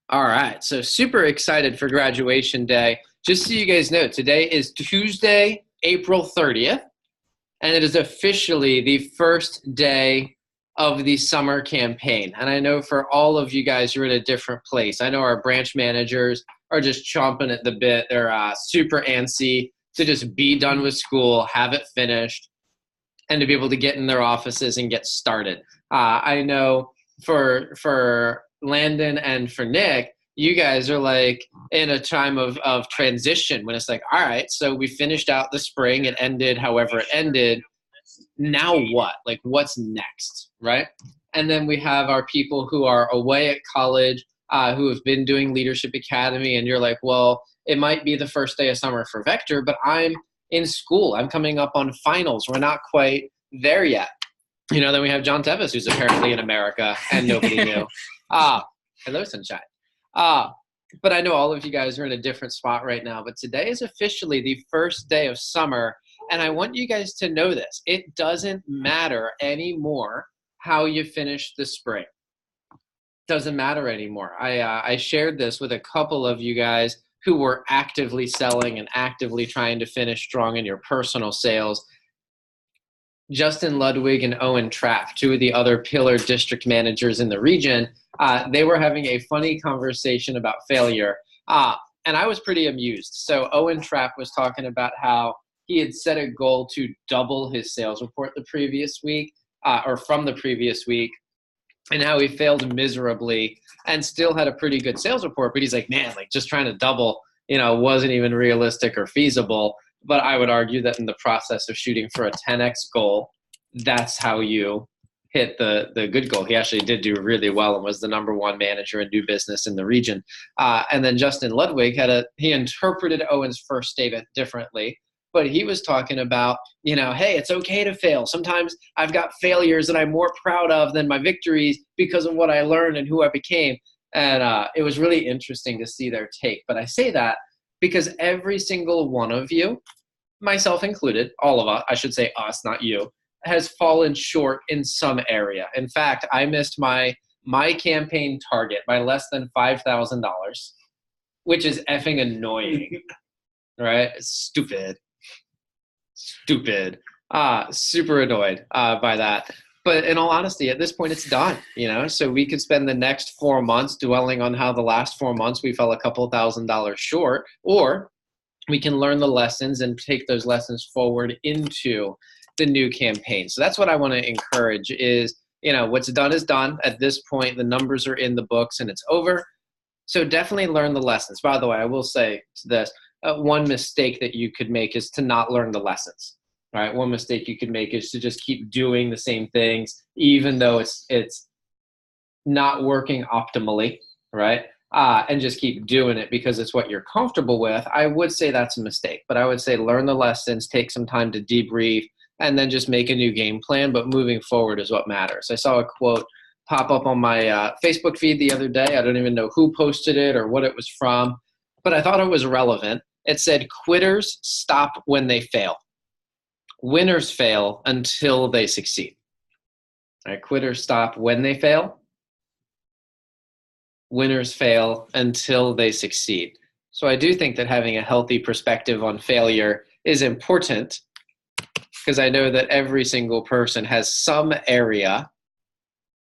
All right. So super excited for graduation day. Just so you guys know, today is Tuesday, April 30th, and it is officially the first day of the summer campaign. And I know for all of you guys, you're in a different place. I know our branch managers are just chomping at the bit. They're super antsy to just be done with school, have it finished, and to be able to get in their offices and get started. I know for Landon and for Nick, you guys are like in a time of transition when it's like, all right, so we finished out the spring, it ended however it ended. Now what? Like, what's next, right? And then we have our people who are away at college, who have been doing Leadership Academy, and you're like, well, it might be the first day of summer for Vector, but I'm in school. I'm coming up on finals. We're not quite there yet. Then we have John Tevis, who's apparently in America, and nobody knew. Hello, sunshine. But I know all of you guys are in a different spot right now, but today is officially the first day of summer, and I want you guys to know this. It doesn't matter anymore how you finish the spring. Doesn't matter anymore. I shared this with a couple of you guys who were actively selling and actively trying to finish strong in your personal sales. Justin Ludwig and Owen Trapp, two of the other pillar district managers in the region, they were having a funny conversation about failure, and I was pretty amused. So Owen Trapp was talking about how he had set a goal to double his sales report the previous week, or from the previous week, and how he failed miserably and still had a pretty good sales report. But he's like, man, like just trying to double, wasn't even realistic or feasible. But I would argue that in the process of shooting for a 10x goal, that's how you hit the good goal. He actually did do really well and was the number one manager in new business in the region. And then Justin Ludwig he interpreted Owen's first statement differently, but he was talking about, hey, it's okay to fail. Sometimes I've got failures that I'm more proud of than my victories because of what I learned and who I became. And it was really interesting to see their take. But I say that because every single one of you, myself included, all of us, I should say us, not you, has fallen short in some area. In fact, I missed my campaign target by less than $5,000, which is effing annoying, right? Stupid. Super annoyed by that. But in all honesty, at this point, it's done, So we could spend the next 4 months dwelling on how the last 4 months we fell a couple $1,000s short, or we can learn the lessons and take those lessons forward into the new campaign. So that's what I want to encourage is, what's done is done. At this point, the numbers are in the books and it's over. So definitely learn the lessons. By the way, I will say this, one mistake that you could make is to not learn the lessons. All right, one mistake you could make is to just keep doing the same things, even though it's not working optimally, right? And just keep doing it because it's what you're comfortable with. I would say that's a mistake, but I would say learn the lessons, take some time to debrief, and then just make a new game plan. But moving forward is what matters. I saw a quote pop up on my Facebook feed the other day. I don't even know who posted it or what it was from, but I thought it was relevant. It said, "Quitters stop when they fail. Winners fail until they succeed." All right, quitters stop when they fail. Winners fail until they succeed. So I do think that having a healthy perspective on failure is important, because I know that every single person has some area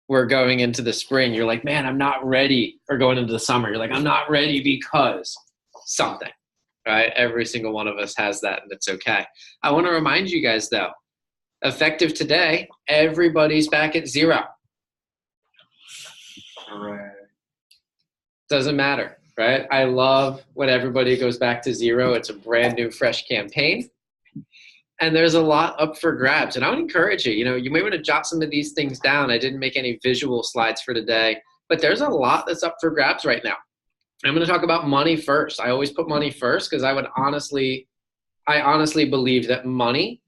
where going into the spring, you're like, man, I'm not ready. Or going into the summer, you're like, I'm not ready because something. Right? Every single one of us has that, and it's okay. I want to remind you guys, though, effective today, everybody's back at zero. Right. Doesn't matter, right? I love when everybody goes back to zero. It's a brand new, fresh campaign, and there's a lot up for grabs. And I would encourage you, you may want to jot some of these things down. I didn't make any visual slides for today, but there's a lot that's up for grabs right now. I'm going to talk about money first. I always put money first because I honestly believe that money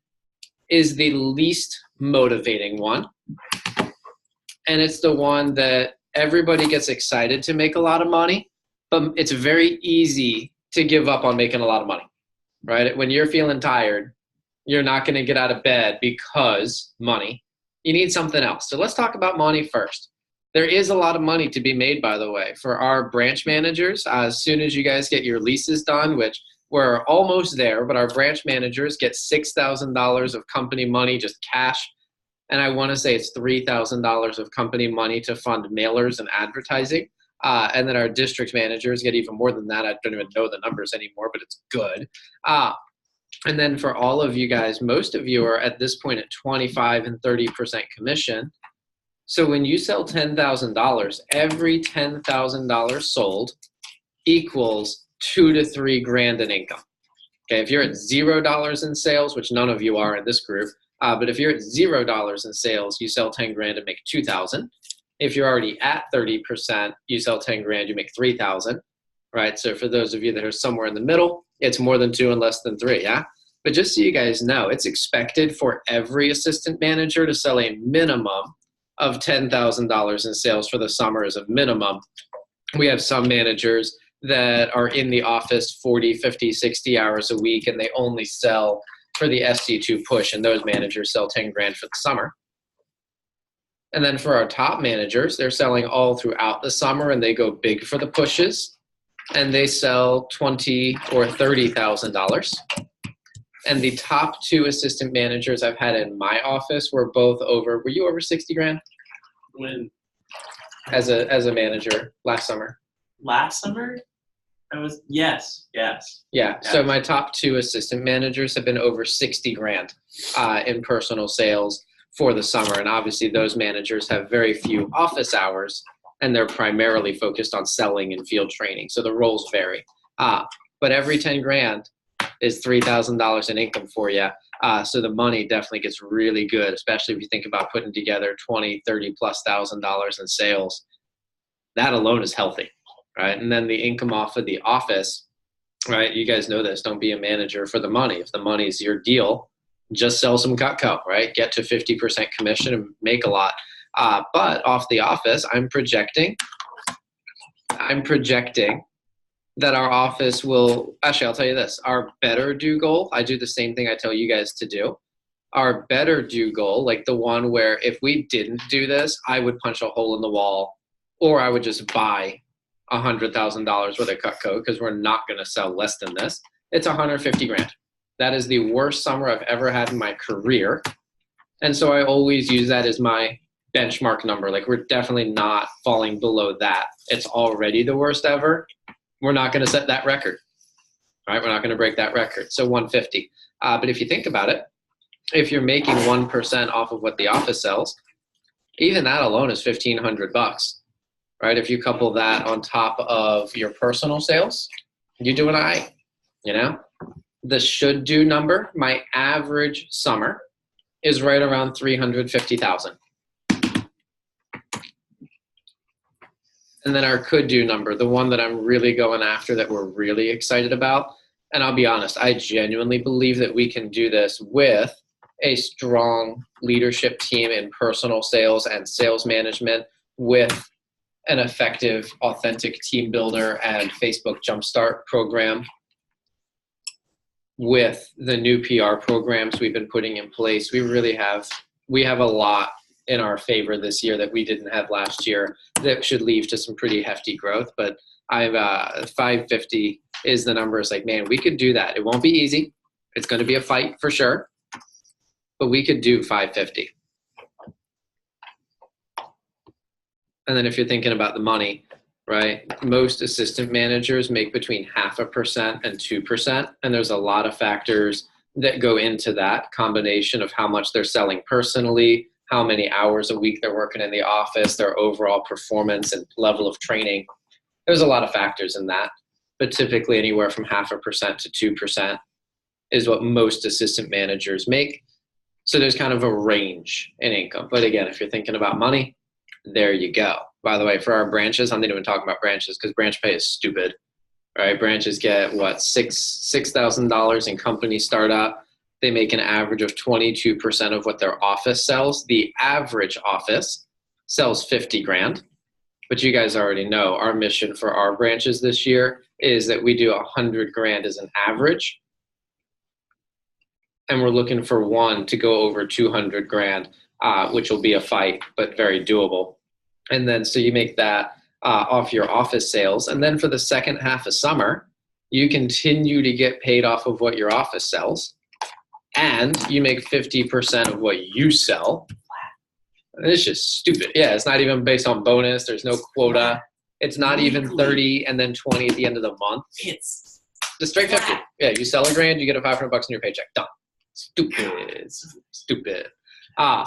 is the least motivating one. And it's the one that everybody gets excited to make a lot of money, but it's very easy to give up on making a lot of money, right? When you're feeling tired, you're not going to get out of bed because money. You need something else. So let's talk about money first. There is a lot of money to be made, by the way, for our branch managers. As soon as you guys get your leases done, which we're almost there, but our branch managers get $6,000 of company money, just cash. And I want to say it's $3,000 of company money to fund mailers and advertising. And then our district managers get even more than that. I don't even know the numbers anymore, but it's good. And then for all of you guys, most of you are at this point at 25 and 30% commission. So when you sell $10,000, every $10,000 sold equals $2 to $3 grand in income. Okay, if you're at $0 in sales, which none of you are in this group, but if you're at $0 in sales, you sell 10 grand and make 2,000. If you're already at 30%, you sell 10 grand, you make 3,000, right? So for those of you that are somewhere in the middle, it's more than 2 and less than 3, yeah? But just so you guys know, it's expected for every assistant manager to sell a minimum of $10,000 in sales for the summer as a minimum. We have some managers that are in the office 40, 50, 60 hours a week, and they only sell for the SC2 push, and those managers sell 10 grand for the summer. And then for our top managers, they're selling all throughout the summer, and they go big for the pushes, and they sell $20,000 or $30,000. And the top 2 assistant managers I've had in my office were both over. Were you over 60 grand? When? As a manager last summer. Last summer? Yes. Yeah. So my top 2 assistant managers have been over 60 grand in personal sales for the summer. And obviously those managers have very few office hours, and they're primarily focused on selling and field training. So the roles vary. But every 10 grand is $3,000 in income for you. So the money definitely gets really good, especially if you think about putting together 20, 30 plus $1,000 in sales. That alone is healthy, right? And then the income off of the office, right? You guys know this. Don't be a manager for the money. If the money is your deal, just sell some Cutco, right? Get to 50% commission and make a lot. But off the office, I'm projecting that our office will, actually, I'll tell you this, our better do goal, I do the same thing I tell you guys to do. Our better do goal, like the one where if we didn't do this, I would punch a hole in the wall, or I would just buy $100,000 worth of Cutco, because we're not going to sell less than this. It's 150 grand. That is the worst summer I've ever had in my career. And so I always use that as my benchmark number. Like, we're definitely not falling below that. It's already the worst ever. We're not going to set that record, right? We're not going to break that record. So 150. But if you think about it, if you're making 1% off of what the office sells, even that alone is $1,500, right? If you couple that on top of your personal sales, you're doing all right, you know? The should do number, my average summer is right around 350,000. And then our could do number, the one that I'm really going after, that we're really excited about. And I'll be honest, I genuinely believe that we can do this with a strong leadership team in personal sales and sales management, with an effective, authentic team builder and Facebook Jumpstart program, with the new PR programs we've been putting in place. We have a lot in our favor this year that we didn't have last year that should lead to some pretty hefty growth. But 550 is the number. It's like, man, we could do that. It won't be easy. It's going to be a fight for sure, but we could do 550. And then if you're thinking about the money, right? Most assistant managers make between 0.5% and 2%. And there's a lot of factors that go into that combination of how much they're selling personally, how many hours a week they're working in the office, their overall performance and level of training. There's a lot of factors in that, but typically anywhere from 0.5% to 2% is what most assistant managers make. So there's kind of a range in income. But again, if you're thinking about money, there you go. By the way, for our branches, I'm not even talking about branches because branch pay is stupid, right? Branches get $6,000 in company startup. They make an average of 22% of what their office sells. The average office sells 50 grand. But you guys already know our mission for our branches this year is that we do 100 grand as an average. And we're looking for one to go over 200 grand, which will be a fight, but very doable. And then so you make that off your office sales. And then for the second half of summer, you continue to get paid off of what your office sells. And you make 50% of what you sell. It's just stupid. Yeah, it's not even based on bonus. There's no quota. It's not even 30 and then 20 at the end of the month. It's Just straight 50. Yeah, you sell $1,000, you get a $500 in your paycheck. Done. Stupid. And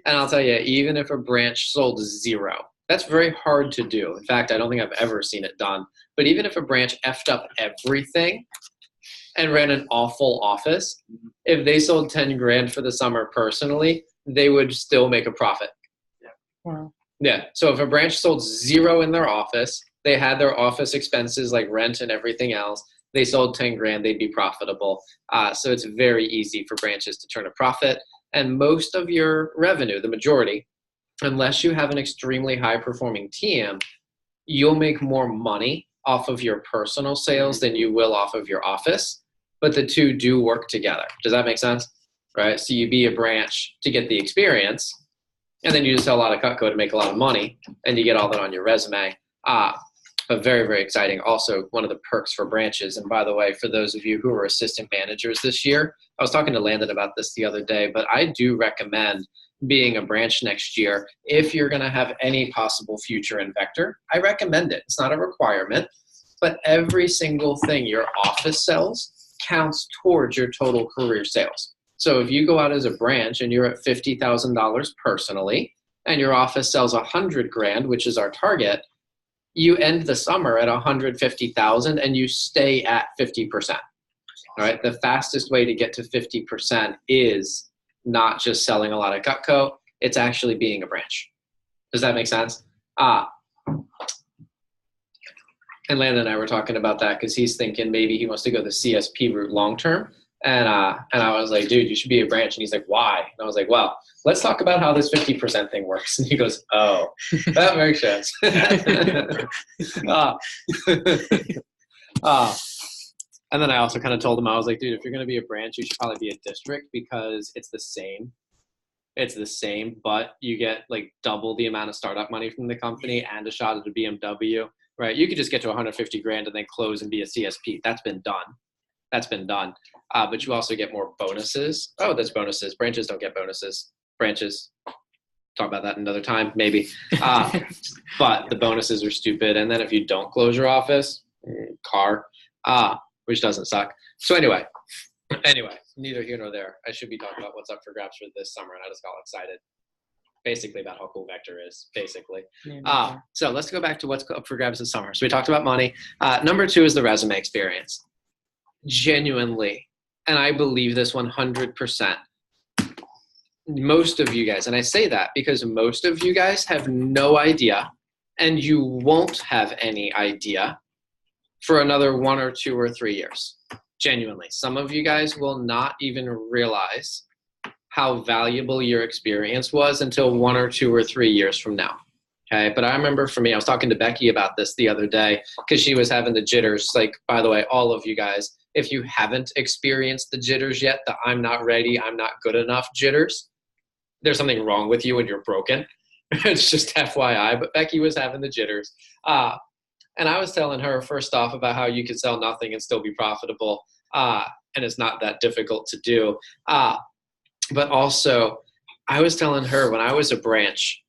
I'll tell you, even if a branch sold 0, that's very hard to do. In fact, I don't think I've ever seen it done. But even if a branch effed up everything and ran an awful office, if they sold 10 grand for the summer personally, they would still make a profit. Wow. Yeah. So if a branch sold 0 in their office, they had their office expenses like rent and everything else, they sold 10 grand, they'd be profitable. So it's very easy for branches to turn a profit. And most of your revenue, the majority, unless you have an extremely high performing team, you'll make more money off of your personal sales than you will off of your office. But the two do work together. Does that make sense? Right? So you be a branch to get the experience, and then you just sell a lot of Cutco to make a lot of money, and you get all that on your resume. But very, very exciting. Also, one of the perks for branches. And by the way, for those of you who are assistant managers this year, I was talking to Landon about this the other day, but I do recommend being a branch next year. If you're going to have any possible future in Vector, I recommend it. It's not a requirement, but every single thing your office sells counts towards your total career sales. So if you go out as a branch and you're at $50,000 personally, and your office sells 100 grand, which is our target, you end the summer at 150,000 and you stay at 50%. All right. The fastest way to get to 50% is not just selling a lot of Cutco. It's actually being a branch. Does that make sense? And Landon and I were talking about that because he's thinking maybe he wants to go the CSP route long term. And I was like, dude, you should be a branch. And he's like, why? And I was like, well, let's talk about how this 50% thing works. And he goes, oh, that makes sense. And then I also kind of told him, I was like, dude, if you're going to be a branch, you should probably be a district because it's the same. It's the same, but you get like double the amount of startup money from the company and a shot at a BMW, right? You could just get to 150 grand and then close and be a CSP. That's been done. But you also get more bonuses. Oh, there's bonuses. Branches don't get bonuses. Branches, talk about that another time, maybe. But the bonuses are stupid. And then if you don't close your office, which doesn't suck. So anyway, neither here nor there. I should be talking about what's up for grabs for this summer, and I just got excited. Basically about how cool Vector is, basically. So let's go back to what's up for grabs this summer. So we talked about money. Number 2 is the resume experience. Genuinely, and I believe this 100%, most of you guys, and I say that because most of you guys have no idea, and you won't have any idea for another 1 or 2 or 3 years. Genuinely. Some of you guys will not even realize how valuable your experience was until 1 or 2 or 3 years from now. Okay. But I remember for me, I was talking to Becky about this the other day because she was having the jitters. Like, by the way, all of you guys, if you haven't experienced the jitters yet, the I'm not ready, I'm not good enough jitters, there's something wrong with you and you're broken. It's just FYI. But Becky was having the jitters. And I was telling her first off about how you could sell nothing and still be profitable. And it's not that difficult to do. But also, I was telling her when I was a branch,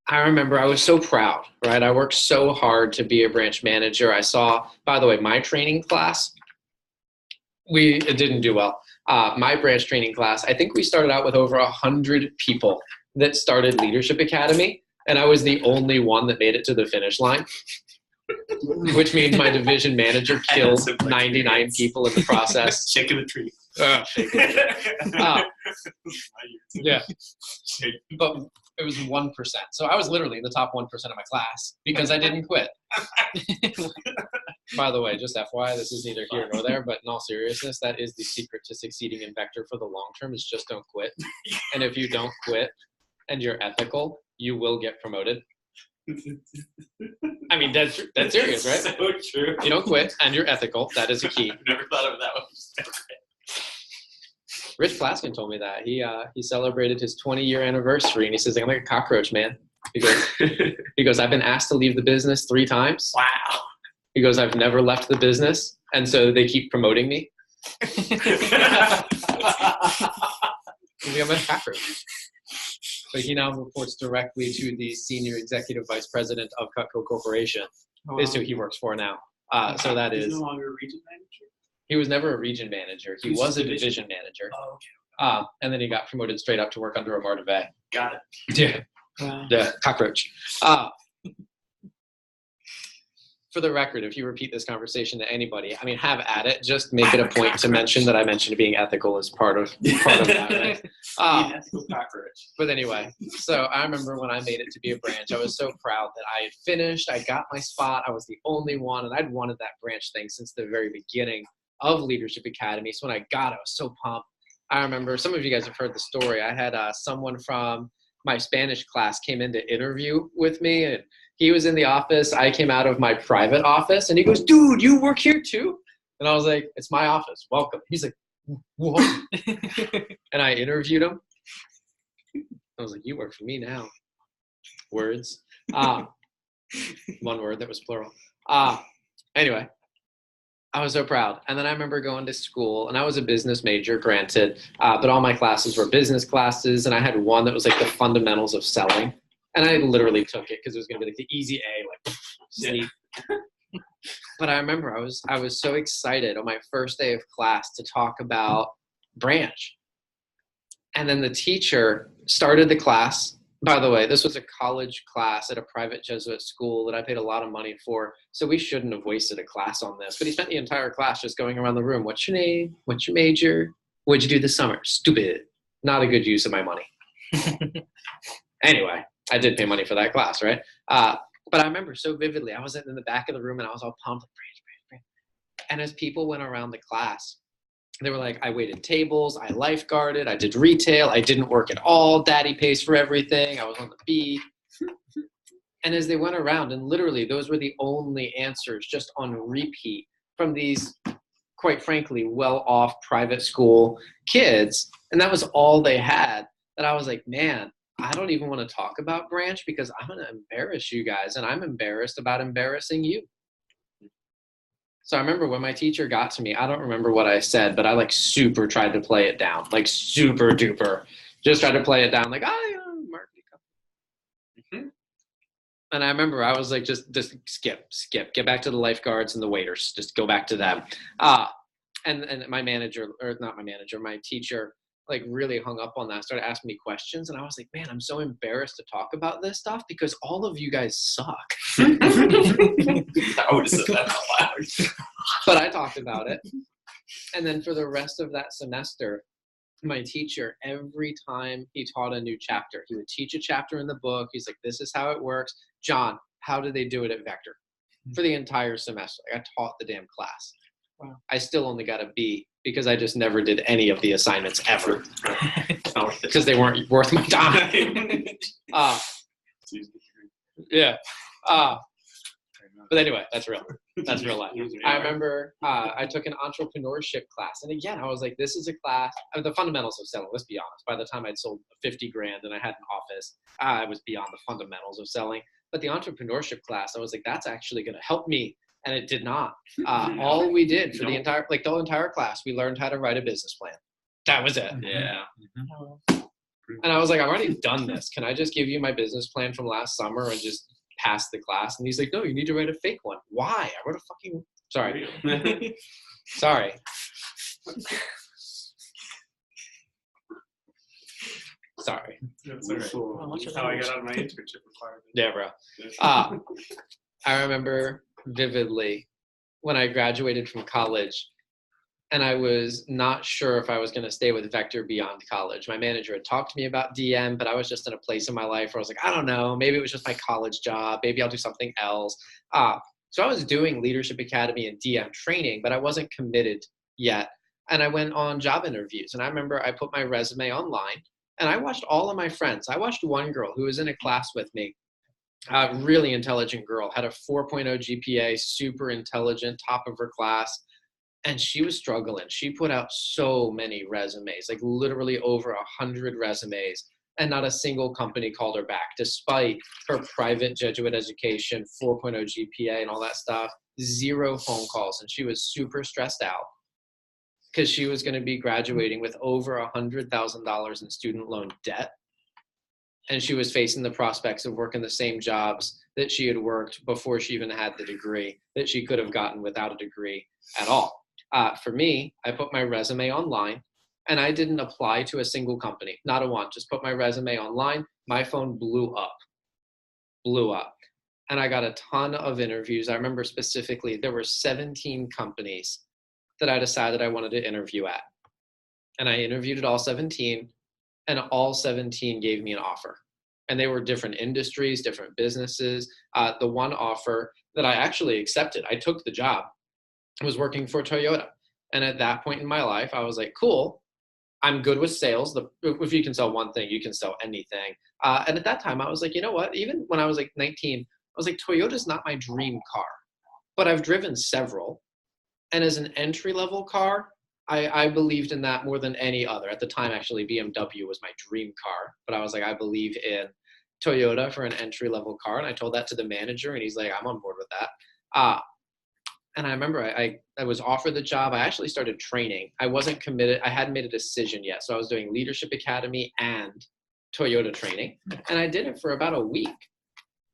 I remember I was so proud, right? I worked so hard to be a branch manager. I saw, by the way, my training class, it didn't do well. My branch training class, I think we started out with over 100 people that started Leadership Academy, and I was the only one that made it to the finish line, which means my division manager killed 99 people in the process. Shaking the tree. Yeah. But it was 1%. So I was literally in the top 1% of my class because I didn't quit. By the way, just FYI, this is neither here nor there, but in all seriousness, that is the secret to succeeding in Vector for the long term is just don't quit. And if you don't quit and you're ethical, you will get promoted. I mean, that's serious, right? So true. You don't quit and you're ethical. That is a key. I've never thought of that one. Rich Plaskin told me that. He celebrated his 20-year anniversary, and he says, I'm like a cockroach, man. He goes, I've been asked to leave the business 3 times. Wow. He goes, I've never left the business, and so they keep promoting me. I'm a cockroach. But he now reports directly to the senior executive vice president of Cutco Corporation, is who he works for now. So that He's is. no longer a region manager? He was never a region manager. He was a division manager. Oh, okay. And then he got promoted straight up to work under Omar DeVay. Got it. Yeah. Wow. Yeah, cockroach. For the record, if you repeat this conversation to anybody, I mean, have at it. Just make it a point to mention that I mentioned being ethical as part of that, right? Ethical cockroach. But anyway, so I remember when I made it to be a branch, I was so proud that I had finished. I got my spot. I was the only one, and I'd wanted that branch thing since the very beginning of Leadership Academy. So when I got it, I was so pumped. I remember, some of you guys have heard the story. I had someone from my Spanish class came in to interview with me, and he was in the office. I came out of my private office, and he goes, dude, you work here too? And I was like, it's my office. Welcome. He's like, what? And I interviewed him. I was like, you work for me now. Words. One word that was plural. Anyway, I was so proud. And then I remember going to school, and I was a business major, granted, but all my classes were business classes, and I had one that was like the fundamentals of selling. And I literally took it because it was going to be like the easy A, like sleep. But I remember I was so excited on my first day of class to talk about branch. And then the teacher started the class. By the way, this was a college class at a private Jesuit school that I paid a lot of money for. So we shouldn't have wasted a class on this. But he spent the entire class just going around the room. What's your name? What's your major? What'd you do this summer? Stupid. Not a good use of my money. Anyway, I did pay money for that class, right? But I remember so vividly, I was in the back of the room and I was all pumped. And as people went around the class, they were like, I waited tables, I lifeguarded, I did retail, I didn't work at all, daddy pays for everything, I was on the beat. And as they went around, and literally those were the only answers just on repeat from these, quite frankly, well-off private school kids. And that was all they had, that I was like, man, I don't even want to talk about branch because I'm going to embarrass you guys, and I'm embarrassed about embarrassing you. So I remember when my teacher got to me, I don't remember what I said, but I like super tried to play it down, like super duper. Just tried to play it down, like, marketing company. And I remember I was like, just skip, get back to the lifeguards and the waiters, just go back to them. And my manager, or not my manager, my teacher, like really hung up on that, started asking me questions. And I was like, man, I'm so embarrassed to talk about this stuff because all of you guys suck. I would have said that out loud. But I talked about it. And then for the rest of that semester, my teacher, every time he taught a new chapter, he would teach a chapter in the book. He's like, this is how it works. John, how do they do it at Vector? For the entire semester, I taught the damn class. Wow. I still only got a B because I just never did any of the assignments ever because they weren't worth my time. Yeah. But anyway, that's real. That's real life. I remember I took an entrepreneurship class. And again, I was like, this is a class, the fundamentals of selling, let's be honest. By the time I'd sold 50 grand and I had an office, I was beyond the fundamentals of selling. But the entrepreneurship class, I was like, that's actually going to help me. And it did not. All we did for the entire class, we learned how to write a business plan. That was it. Yeah. And I was like, I've already done this. Can I just give you my business plan from last summer and just pass the class? And he's like, no, you need to write a fake one. Why? I wrote a fucking, sorry. Sorry. Sorry. That's all right. That's how I got out of my internship requirement. Yeah, bro. I remember vividly when I graduated from college and I was not sure if I was going to stay with Vector beyond college. My manager had talked to me about DM, but I was just in a place in my life where I was like, I don't know, maybe it was just my college job. Maybe I'll do something else. So I was doing Leadership Academy and DM training, but I wasn't committed yet. And I went on job interviews. And I remember I put my resume online and I watched all of my friends. I watched one girl who was in a class with me. Really intelligent girl, had a 4.0 GPA, super intelligent, top of her class. And she was struggling. She put out so many resumes, like literally over 100 resumes, and not a single company called her back, despite her private Jesuit education, 4.0 GPA and all that stuff, 0 phone calls. And she was super stressed out because she was going to be graduating with over $100,000 in student loan debt. And she was facing the prospects of working the same jobs that she had worked before she even had the degree that she could have gotten without a degree at all. For me, I put my resume online and I didn't apply to a single company, not a one, just put my resume online. My phone blew up. And I got a ton of interviews. I remember specifically there were 17 companies that I decided I wanted to interview at. And I interviewed at all 17, and all 17 gave me an offer. And they were different industries, different businesses. The one offer that I actually accepted, I took the job, was working for Toyota. And at that point in my life, I was like, cool, I'm good with sales. If you can sell one thing, you can sell anything. And at that time, I was like, you know what? Even when I was like 19, I was like, Toyota's not my dream car, but I've driven several. And as an entry-level car, I believed in that more than any other. At the time, actually, BMW was my dream car. But I was like, I believe in Toyota for an entry-level car. And I told that to the manager, and he's like, I'm on board with that. And I remember I was offered the job. I actually started training. I wasn't committed. I hadn't made a decision yet. So I was doing Leadership Academy and Toyota training. And I did it for about a week.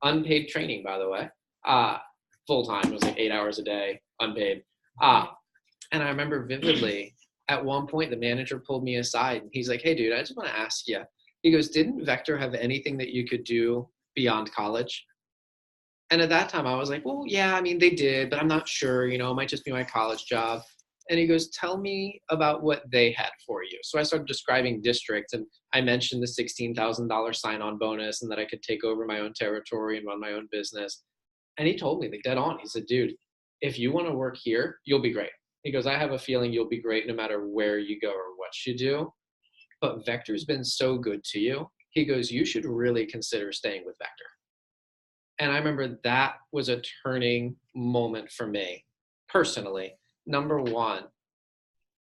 Unpaid training, by the way. Full-time. It was like 8 hours a day, unpaid. And I remember vividly, at one point, the manager pulled me aside. And he's like, hey, dude, I just want to ask you. He goes, didn't Vector have anything that you could do beyond college? And at that time, I was like, well, yeah, I mean, they did, but I'm not sure, it might just be my college job. And he goes, tell me about what they had for you. So I started describing districts, and I mentioned the $16,000 sign-on bonus and that I could take over my own territory and run my own business. And he told me, like, dead on. He said, dude, if you want to work here, you'll be great. He goes, I have a feeling you'll be great no matter where you go or what you do. But Vector's been so good to you. He goes, you should really consider staying with Vector. And I remember that was a turning moment for me personally. Number one,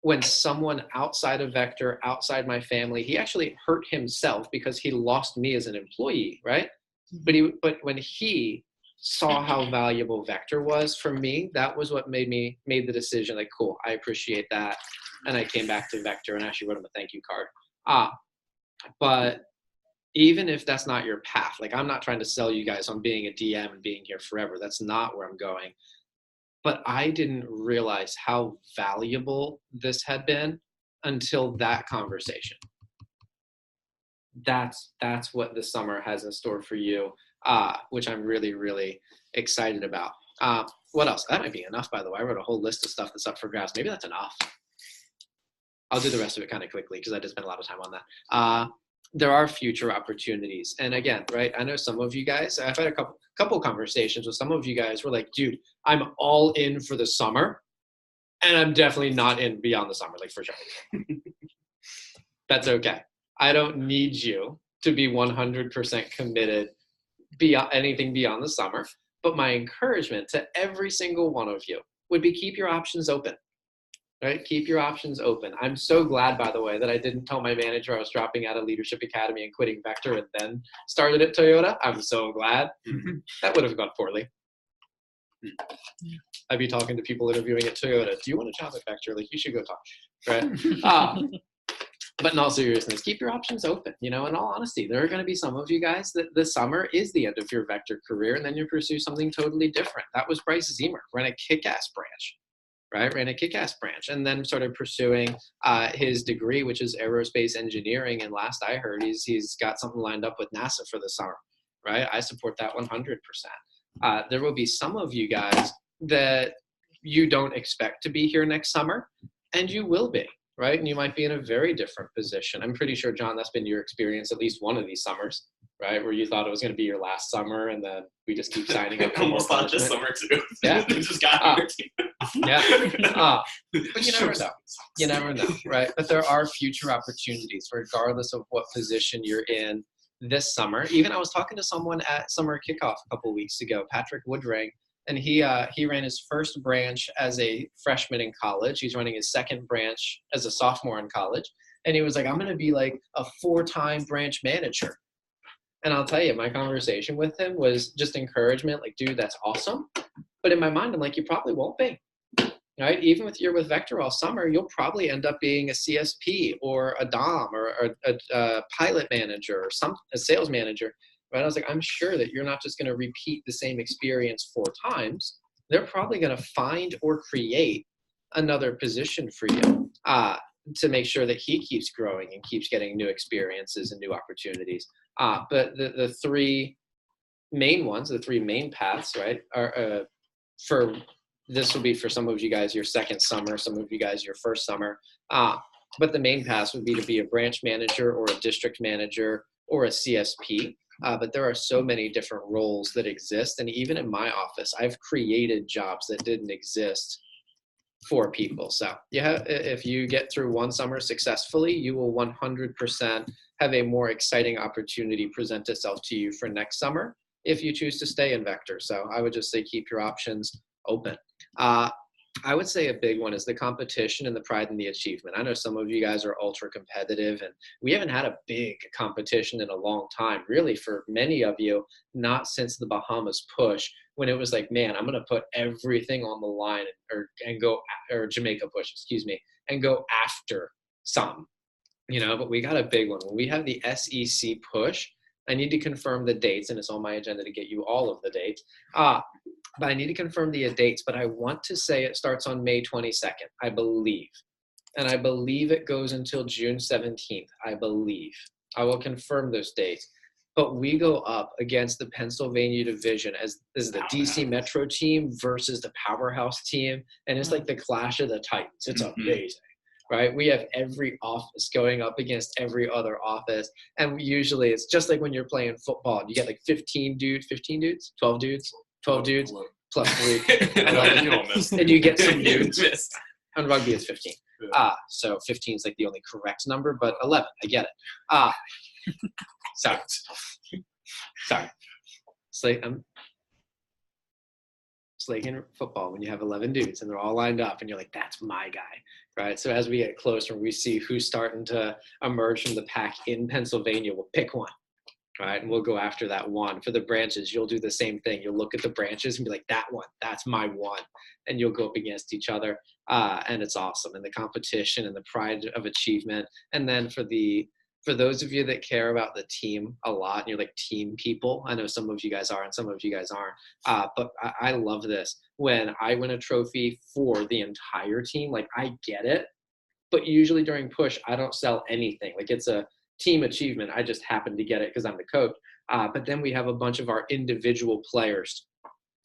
when someone outside of Vector, outside my family, he actually hurt himself because he lost me as an employee, right? But when he saw how valuable Vector was for me, that was what made the decision, like, cool, I appreciate that. And I came back to Vector and actually wrote him a thank you card. But even if that's not your path, like, I'm not trying to sell you guys on being a DM and being here forever. That's not where I'm going. But I didn't realize how valuable this had been until that conversation. That's what the summer has in store for you, which I'm really, really excited about. What else? That might be enough, by the way. I wrote a whole list of stuff that's up for grabs. Maybe that's enough. I'll do the rest of it kind of quickly because I just spent a lot of time on that. There are future opportunities. And again, right, I know some of you guys, I've had a couple conversations with some of you guys who are like, dude, I'm all in for the summer, and I'm definitely not in beyond the summer, like, for sure. That's okay. I don't need you to be 100% committed beyond anything beyond the summer. But my encouragement to every single one of you would be keep your options open. Right? Keep your options open. I'm so glad, by the way, that I didn't tell my manager I was dropping out of Leadership Academy and quitting Vector and then started at Toyota. I'm so glad. That would have gone poorly. I'd be talking to people interviewing at Toyota. Do you want a job at Vector? Like, you should go talk. Right? But in all seriousness, keep your options open. In all honesty, there are going to be some of you guys that the summer is the end of your Vector career, and then you pursue something totally different. That was Bryce Zemer, ran a kick-ass branch. Right, ran a kick-ass branch, and then started pursuing his degree, which is aerospace engineering. And last I heard, he's got something lined up with NASA for the summer. Right, I support that 100%. There will be some of you guys that you don't expect to be here next summer, and you will be. Right, and you might be in a very different position. I'm pretty sure, John, that's been your experience at least one of these summers. Right, where you thought it was going to be your last summer, and then we just keep signing up. Almost thought this summer too. Yeah, just got here. Yeah, but you never know. You never know, right? But there are future opportunities, regardless of what position you're in this summer. Even I was talking to someone at summer kickoff a couple of weeks ago, Patrick Woodring, And he ran his first branch as a freshman in college. He's running his second branch as a sophomore in college. And he was like, I'm going to be like a 4-time branch manager. And I'll tell you, my conversation with him was just encouragement, like, dude, that's awesome. But in my mind, I'm like, you probably won't be. Right? Even with you're with Vector all summer, you'll probably end up being a CSP or a DOM or a pilot manager or a sales manager. Right? I was like, I'm sure that you're not just going to repeat the same experience 4 times. They're probably going to find or create another position for you to make sure that he keeps growing and keeps getting new experiences and new opportunities. But the 3 main ones, the 3 main paths, right, are for this will be for some of you guys your second summer, some of you guys your first summer. But the main path would be to be a branch manager or a district manager or a CSP. But there are so many different roles that exist. And even in my office, I've created jobs that didn't exist for people. So yeah, if you get through one summer successfully, you will 100% have a more exciting opportunity present itself to you for next summer if you choose to stay in Vector. So I would just say keep your options open. I would say a big one is the competition and the pride and the achievement. I know some of you guys are ultra competitive, and we haven't had a big competition in a long time, really, for many of you, not since the Bahamas push, when it was like, man, I'm going to put everything on the line or Jamaica push, excuse me, and go after some, but we got a big one. When we have the SEC push, I need to confirm the dates, and it's on my agenda to get you all of the dates. But I need to confirm the dates, but I want to say it starts on May 22nd, I believe. And I believe it goes until June 17th, I believe. I will confirm those dates. But we go up against the Pennsylvania division as the DC Metro team versus the Powerhouse team. And it's like the clash of the Titans. It's amazing. Right? We have every office going up against every other office. And usually it's just like when you're playing football. You get like 12 dudes plus 3. And you get some dudes. On rugby, it's 15. So 15 is like the only correct number, but 11, I get it. Sorry. It's like in football when you have 11 dudes and they're all lined up and you're like, that's my guy, right? So as we get closer, we see who's starting to emerge from the pack in Pennsylvania. We'll pick one, right? And we'll go after that one. For the branches, you'll do the same thing. You'll look at the branches and be like, that one, that's my one. And you'll go up against each other. And it's awesome. And the competition and the pride of achievement. And then for those of you that care about the team a lot, and you're like team people, I know some of you guys are and some of you guys aren't, but I love this. When I win a trophy for the entire team, like I get it, but usually during push, I don't sell anything. Like it's a team achievement. I just happen to get it because I'm the coach. But then we have a bunch of our individual players,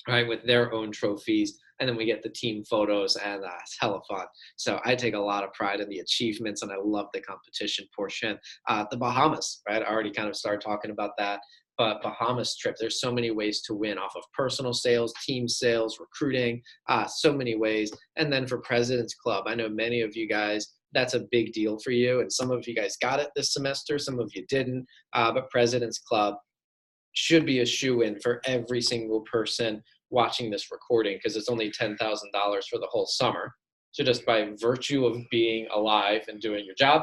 right, with their own trophies. And then we get the team photos, and it's hella fun. So I take a lot of pride in the achievements, and I love the competition portion. The Bahamas, right? I already kind of started talking about that. But Bahamas trip, there's so many ways to win off of personal sales, team sales, recruiting, so many ways. And then for President's Club, I know many of you guys, that's a big deal for you. And some of you guys got it this semester, some of you didn't. But President's Club should be a shoe-in for every single person watching this recording, because it's only $10,000 for the whole summer. So just by virtue of being alive and doing your job,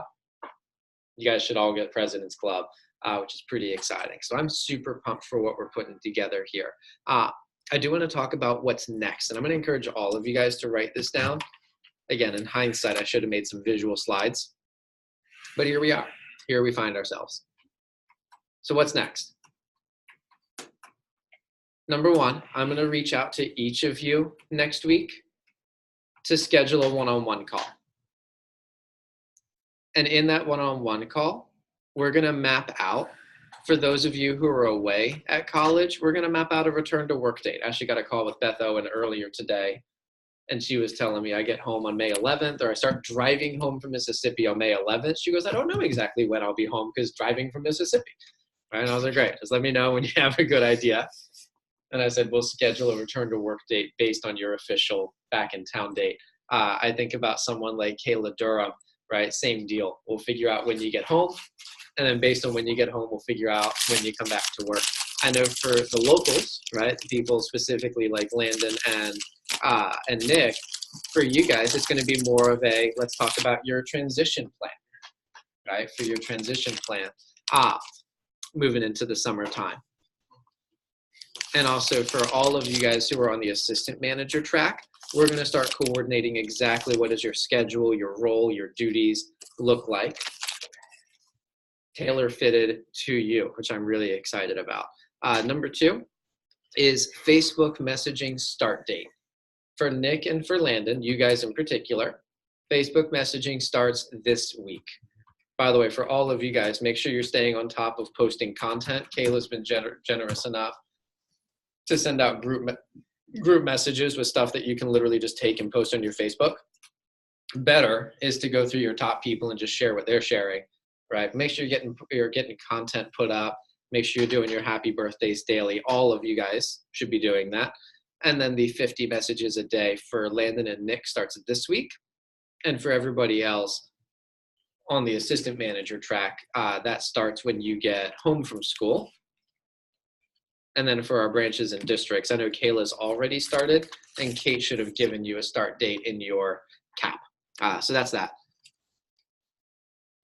you guys should all get President's Club, which is pretty exciting. So I'm super pumped for what we're putting together here. I do want to talk about what's next, and I'm going to encourage all of you guys to write this down. Again, in hindsight, I should have made some visual slides, but here we are. Here we find ourselves. So what's next? Number 1, I'm going to reach out to each of you next week to schedule a one-on-one call. And in that one-on-one call, we're going to map out, for those of you who are away at college, we're going to map out a return to work date. I actually got a call with Beth Owen earlier today, and she was telling me I get home on May 11th, or I start driving home from Mississippi on May 11th. She goes, I don't know exactly when I'll be home because driving from Mississippi. Right? And I was like, great, just let me know when you have a good idea. And I said, we'll schedule a return to work date based on your official back in town date. I think about someone like Kayla Durham, right? Same deal. We'll figure out when you get home. And then based on when you get home, we'll figure out when you come back to work. I know for the locals, right, the people specifically like Landon and Nick, for you guys, it's going to be more of a, let's talk about your transition plan, right, for your transition plan, moving into the summertime. And also for all of you guys who are on the assistant manager track, we're going to start coordinating exactly what does your schedule, your role, your duties look like, tailor fitted to you, which I'm really excited about. Number 2 is Facebook messaging start date. For Nick and for Landon, you guys in particular, Facebook messaging starts this week. By the way, for all of you guys, make sure you're staying on top of posting content. Kayla's been generous enough to send out group messages with stuff that you can literally just take and post on your Facebook. Better is to go through your top people and just share what they're sharing, right? Make sure you're getting content put up. Make sure you're doing your happy birthdays daily. All of you guys should be doing that. And then the 50 messages a day for Landon and Nick starts this week. And for everybody else on the assistant manager track, that starts when you get home from school. And then for our branches and districts, I know Kayla's already started, and Kate should have given you a start date in your cap. So that's that.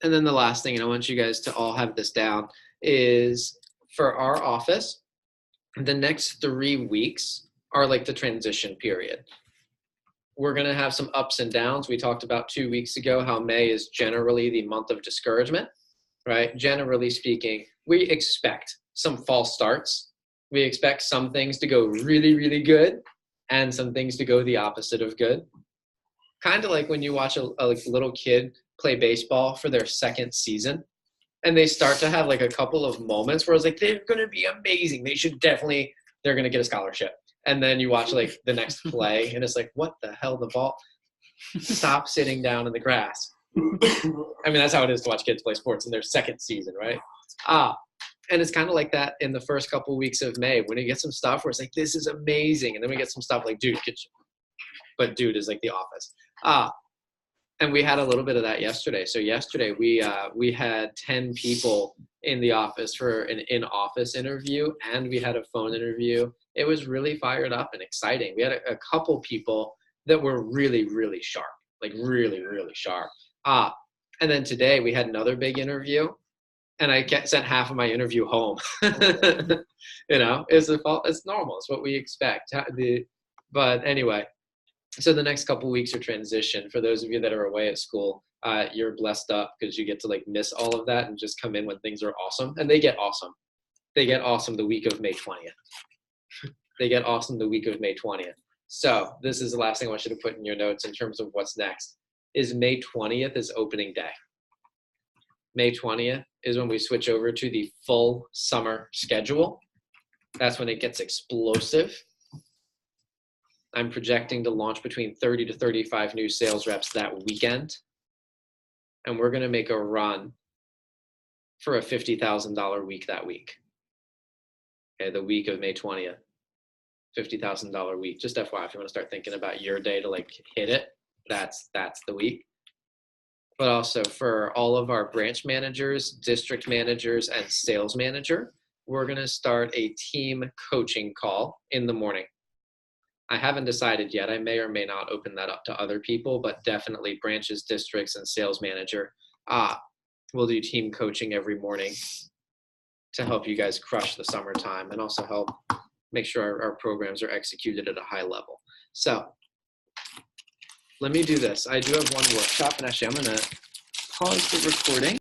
And then the last thing, and I want you guys to all have this down, is for our office, the next 3 weeks are like the transition period. We're going to have some ups and downs. We talked about 2 weeks ago how May is generally the month of discouragement, right? Generally speaking, we expect some false starts. We expect some things to go really, really good and some things to go the opposite of good. Kind of like when you watch a little kid play baseball for their second season and they start to have like a couple of moments where it's like, they're going to be amazing. They're going to get a scholarship. And then you watch like the next play and it's like, what the hell, the ball? Stop sitting down in the grass. I mean, that's how it is to watch kids play sports in their second season, right? And it's kind of like that in the first couple of weeks of May when you get some stuff where it's like, this is amazing. And then we get some stuff like, dude, but dude is like The Office. And we had a little bit of that yesterday. So yesterday we had 10 people in the office for an in-office interview, and we had a phone interview. It was really fired up and exciting. We had a couple people that were really, really sharp, like really, really sharp. And then today we had another big interview, and I sent half of my interview home. You know, it's normal. It's what we expect. But anyway, so the next couple of weeks are transition. For those of you that are away at school, you're blessed up because you get to like miss all of that and just come in when things are awesome. And they get awesome. They get awesome the week of May 20th. They get awesome the week of May 20th. So this is the last thing I want you to put in your notes in terms of what's next. Is May 20th is opening day. May 20th is when we switch over to the full summer schedule. That's when it gets explosive. I'm projecting to launch between 30 to 35 new sales reps that weekend. And we're going to make a run for a $50,000 week that week. Okay, the week of May 20th. $50,000 week. Just FYI, if you want to start thinking about your day to like hit it, that's the week. But also for all of our branch managers, district managers, and sales manager, we're going to start a team coaching call in the morning. I haven't decided yet. I may or may not open that up to other people, but definitely branches, districts, and sales manager. We'll do team coaching every morning to help you guys crush the summertime and also help make sure our programs are executed at a high level. So let me do this. I do have one workshop, and actually I'm going to pause the recording